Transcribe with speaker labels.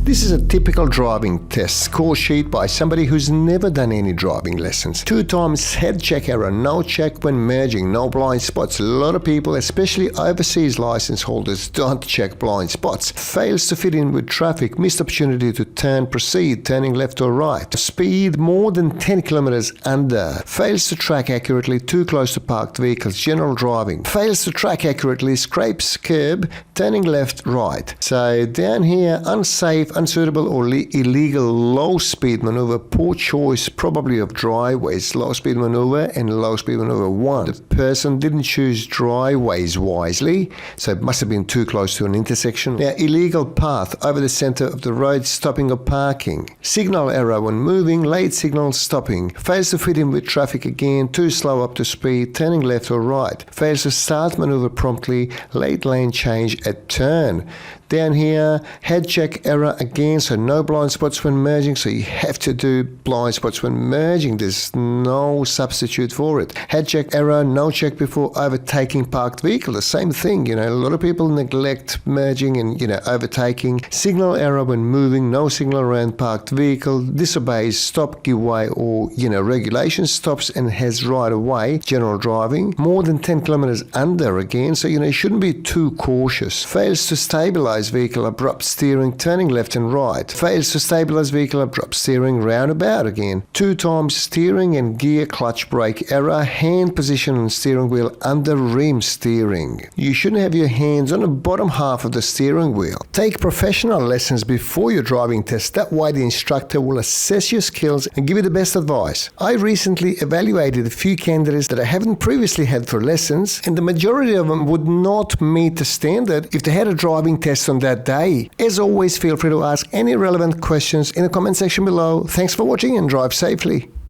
Speaker 1: This is a typical driving test score sheet by somebody who's never done any driving lessons. 2 times head check error, no check when merging, no blind spots. A lot of people, especially overseas license holders, don't check blind spots. Fails to fit in with traffic, missed opportunity to proceed, turning left or right. Speed more than 10 kilometers under. Fails to track accurately, too close to parked vehicles, general driving. Fails to track accurately, scrapes curb, turning left, right. So down here, unsafe, unsuitable or illegal low speed maneuver, poor choice probably of driveways, low speed maneuver and low speed maneuver 1. The person didn't choose driveways wisely, so it must have been too close to an intersection. Now, illegal path over the center of the road, stopping or parking. Signal error when moving, late signal stopping. Fails to fit in with traffic again, too slow up to speed, turning left or right. Fails to start maneuver promptly, late lane change at turn. Down here, head check error again, so no blind spots when merging, so you have to do blind spots when merging. There's no substitute for it. Head check error, no check before overtaking parked vehicle. The same thing, a lot of people neglect merging and, overtaking. Signal error when moving, no signal around parked vehicle, disobeys stop, give way, or, regulation, stops and has right of way, general driving. More than 10 kilometers under again, so, you shouldn't be too cautious. Fails to stabilize vehicle, abrupt steering, turning left and right. Fails to stabilize vehicle, abrupt steering, roundabout again. 2 times steering and gear clutch brake error, hand position on steering wheel under rim steering. You shouldn't have your hands on the bottom half of the steering wheel. Take professional lessons before your driving test. That way the instructor will assess your skills and give you the best advice. I recently evaluated a few candidates that I haven't previously had for lessons, and the majority of them would not meet the standard if they had a driving test on that day. As always, feel free to ask any relevant questions in the comment section below. Thanks for watching and drive safely.